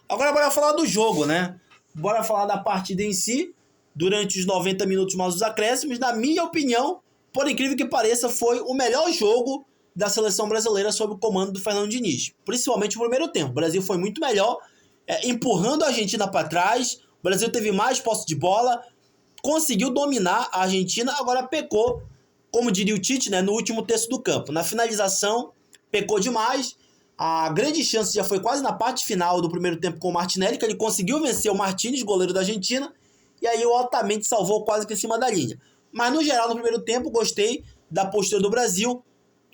Agora bora falar do jogo, né? Bora falar da partida em si, durante os 90 minutos mais os acréscimos. Na minha opinião, por incrível que pareça, foi o melhor jogo da seleção brasileira sob o comando do Fernando Diniz. Principalmente o primeiro tempo. O Brasil foi muito melhor, empurrando a Argentina para trás. O Brasil teve mais posse de bola, conseguiu dominar a Argentina, agora pecou, como diria o Tite, né, no último terço do campo. Na finalização, pecou demais. A grande chance já foi quase na parte final do primeiro tempo com o Martinelli, que ele conseguiu vencer o Martínez, goleiro da Argentina, e aí o Otamendi salvou quase que em cima da linha. Mas no geral, no primeiro tempo, gostei da postura do Brasil.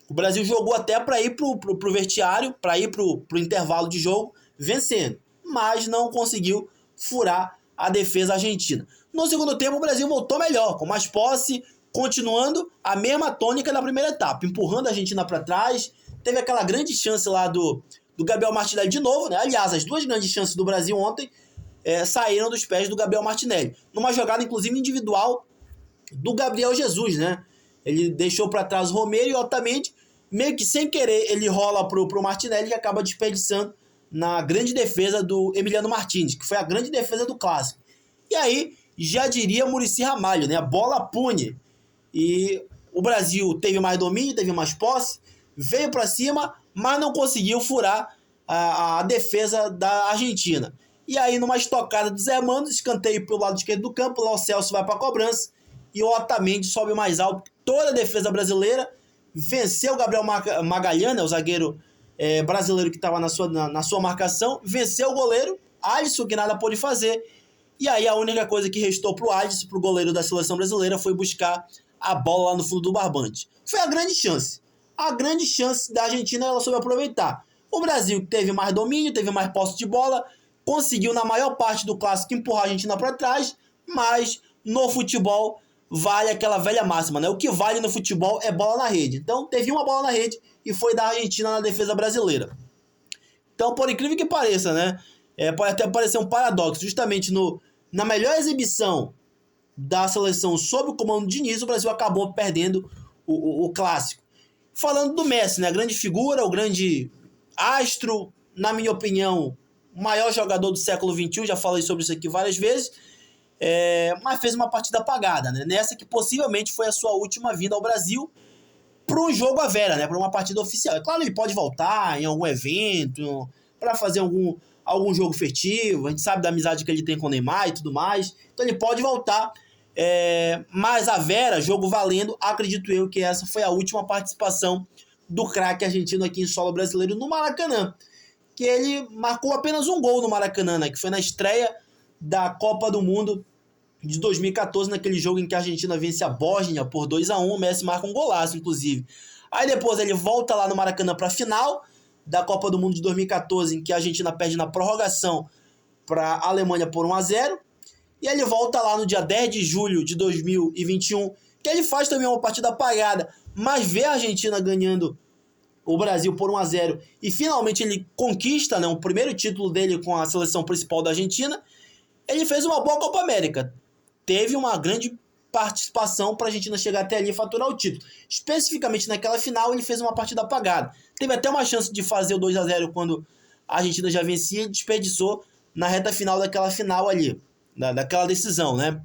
O Brasil jogou até para ir pro vestiário, para ir pro intervalo de jogo, vencendo, mas não conseguiu furar a defesa argentina. No segundo tempo, o Brasil voltou melhor, com mais posse, continuando a mesma tônica da primeira etapa, empurrando a Argentina para trás. Teve aquela grande chance lá do Gabriel Martinelli de novo, né? Aliás, as duas grandes chances do Brasil ontem saíram dos pés do Gabriel Martinelli. Numa jogada, inclusive, individual do Gabriel Jesus, né? Ele deixou para trás o Romero e o Otamendi, meio que sem querer, ele rola pro Martinelli e acaba desperdiçando na grande defesa do Emiliano Martins, que foi a grande defesa do clássico. E aí, já diria Muricy Ramalho, né? A bola pune. E o Brasil teve mais domínio, teve mais posse, veio para cima, mas não conseguiu furar a defesa da Argentina. E aí, numa estocada do Zé Mano, escanteio pelo lado esquerdo do campo, lá o Celso vai para a cobrança e o Otamendi sobe mais alto que toda a defesa brasileira, venceu o Gabriel Magalhães, né, o zagueiro brasileiro que estava na sua marcação, venceu o goleiro, Alisson, que nada pôde fazer. E aí a única coisa que restou pro Alisson, pro goleiro da seleção brasileira, foi buscar a bola lá no fundo do barbante. Foi a grande chance. A grande chance da Argentina, ela soube aproveitar. O Brasil teve mais domínio, teve mais posse de bola, conseguiu na maior parte do clássico empurrar a Argentina para trás, mas no futebol vale aquela velha máxima, né? O que vale no futebol é bola na rede. Então teve uma bola na rede e foi da Argentina na defesa brasileira. Então, por incrível que pareça, né? Pode até parecer um paradoxo, justamente na melhor exibição da seleção sob o comando de Diniz, o Brasil acabou perdendo o clássico. Falando do Messi, né? A grande figura, o grande astro, na minha opinião, o maior jogador do século XXI, já falei sobre isso aqui várias vezes, mas fez uma partida apagada, né? Nessa que possivelmente foi a sua última vinda ao Brasil para um jogo à vera, né? Para uma partida oficial. É claro, ele pode voltar em algum evento, para fazer algum jogo festivo, a gente sabe da amizade que ele tem com o Neymar e tudo mais, então ele pode voltar, mas a vera, jogo valendo, acredito eu que essa foi a última participação do craque argentino aqui em solo brasileiro no Maracanã, que ele marcou apenas um gol no Maracanã, né? Que foi na estreia da Copa do Mundo de 2014, naquele jogo em que a Argentina vence a Bósnia por 2-1, o Messi marca um golaço, inclusive. Aí depois ele volta lá no Maracanã para a final da Copa do Mundo de 2014, em que a Argentina perde na prorrogação para a Alemanha por 1-0. E ele volta lá no dia 10 de julho de 2021, que ele faz também uma partida apagada, mas vê a Argentina ganhando o Brasil por 1-0 e finalmente ele conquista, né, o primeiro título dele com a seleção principal da Argentina. Ele fez uma boa Copa América. Teve uma grande participação para a Argentina chegar até ali e faturar o título. Especificamente naquela final, ele fez uma partida apagada. Teve até uma chance de fazer o 2-0 quando a Argentina já vencia e desperdiçou na reta final daquela final ali, daquela decisão, né?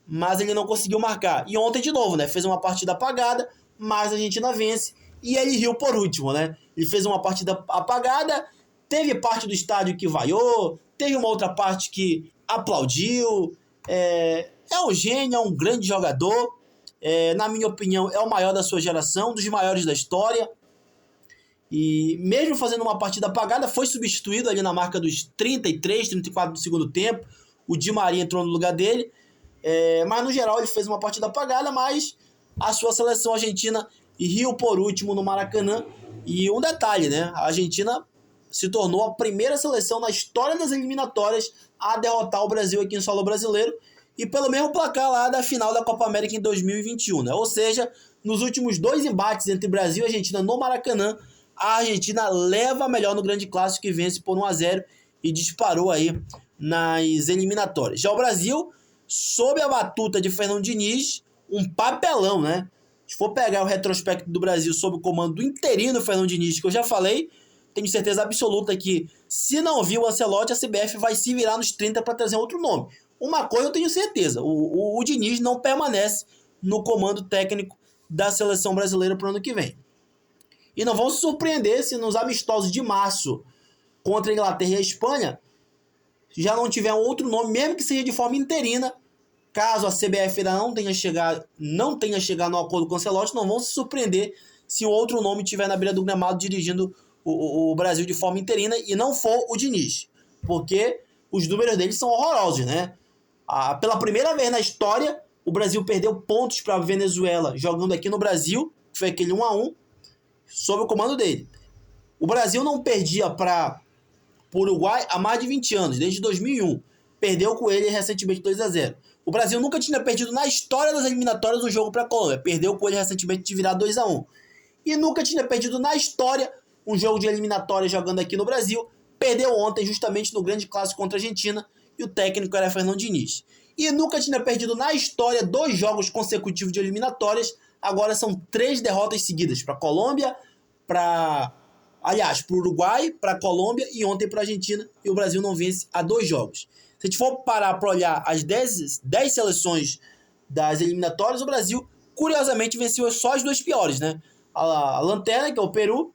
Mas ele não conseguiu marcar. E ontem de novo, né? Fez uma partida apagada, mas a Argentina vence e ele riu por último, né? Ele fez uma partida apagada, teve parte do estádio que vaiou, teve uma outra parte que aplaudiu. É um gênio, é um grande jogador. Na minha opinião, é o maior da sua geração, um dos maiores da história. E mesmo fazendo uma partida apagada, foi substituído ali na marca dos 33, 34 do segundo tempo. O Di Maria entrou no lugar dele. Mas no geral ele fez uma partida apagada, mas a sua seleção argentina riu por último no Maracanã. E um detalhe, né? A Argentina se tornou a primeira seleção na história das eliminatórias a derrotar o Brasil aqui em solo brasileiro, e pelo mesmo placar lá da final da Copa América em 2021, né? Ou seja, nos últimos 2 embates entre Brasil e Argentina no Maracanã, a Argentina leva a melhor no grande clássico e vence por 1-0 e disparou aí nas eliminatórias. Já o Brasil, sob a batuta de Fernando Diniz, um papelão, né? Se for pegar o retrospecto do Brasil sob o comando do interino Fernando Diniz, que eu já falei, tenho certeza absoluta que, se não vir o Ancelotti, a CBF vai se virar nos 30 para trazer outro nome. Uma coisa eu tenho certeza, o Diniz não permanece no comando técnico da seleção brasileira para o ano que vem. E não vão se surpreender se nos amistosos de março contra a Inglaterra e a Espanha já não tiver um outro nome, mesmo que seja de forma interina. Caso a CBF ainda não tenha chegado no acordo com o Ancelotti, não vão se surpreender se um outro nome estiver na beira do gramado dirigindo o Brasil de forma interina e não for o Diniz. Porque os números deles são horrorosos, né? Pela primeira vez na história, o Brasil perdeu pontos para a Venezuela jogando aqui no Brasil, que foi aquele 1-1, sob o comando dele. O Brasil não perdia para o Uruguai há mais de 20 anos, desde 2001. Perdeu com ele recentemente 2-0. O Brasil nunca tinha perdido na história das eliminatórias um jogo para a Colômbia. Perdeu com ele recentemente de virar 2-1. E nunca tinha perdido na história um jogo de eliminatória jogando aqui no Brasil. Perdeu ontem justamente no grande clássico contra a Argentina e o técnico era Fernando Diniz. E nunca tinha perdido na história 2 jogos consecutivos de eliminatórias. Agora são 3 derrotas seguidas para a Colômbia, para o Uruguai, para a Colômbia e ontem para a Argentina. E o Brasil não vence há 2 jogos. Se a gente for parar para olhar as 10 seleções das eliminatórias, o Brasil, curiosamente, venceu só as 2 piores, né? A lanterna, que é o Peru,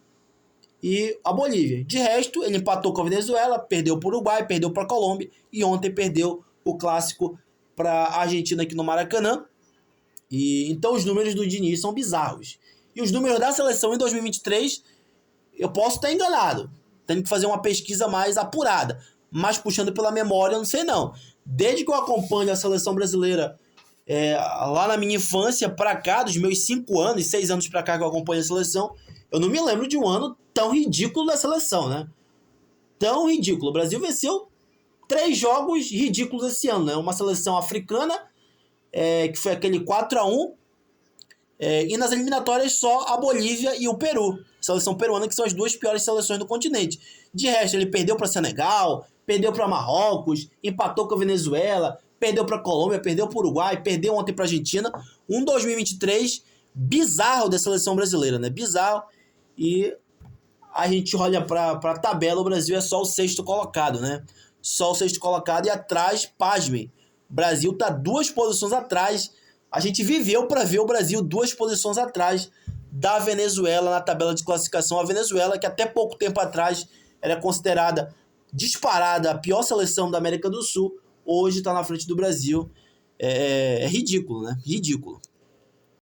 e a Bolívia. De resto, ele empatou com a Venezuela, perdeu para o Uruguai, perdeu para a Colômbia e ontem perdeu o clássico para a Argentina aqui no Maracanã. E então os números do Diniz são bizarros. E os números da seleção em 2023, eu posso estar enganado. Tenho que fazer uma pesquisa mais apurada. Mas puxando pela memória, eu não sei não. Desde que eu acompanho a seleção brasileira lá na minha infância para cá, dos meus 5 anos, 6 anos para cá que eu acompanho a seleção, eu não me lembro de um ano tão ridículo da seleção, né? Tão ridículo. O Brasil venceu 3 jogos ridículos esse ano, né? Uma seleção africana, que foi aquele 4-1, e nas eliminatórias só a Bolívia e o Peru. Seleção peruana, que são as 2 piores seleções do continente. De resto, ele perdeu para Senegal, perdeu para Marrocos, empatou com a Venezuela, perdeu para a Colômbia, perdeu para o Uruguai, perdeu ontem para a Argentina. 2023 bizarro da seleção brasileira, né? Bizarro. E a gente olha para a tabela, o Brasil é só o 6º colocado, né? Só o 6º colocado e atrás, pasmem, o Brasil está 2 posições atrás. A gente viveu para ver o Brasil 2 posições atrás da Venezuela na tabela de classificação. A Venezuela, que até pouco tempo atrás era considerada disparada a pior seleção da América do Sul, hoje está na frente do Brasil. É ridículo, né? Ridículo.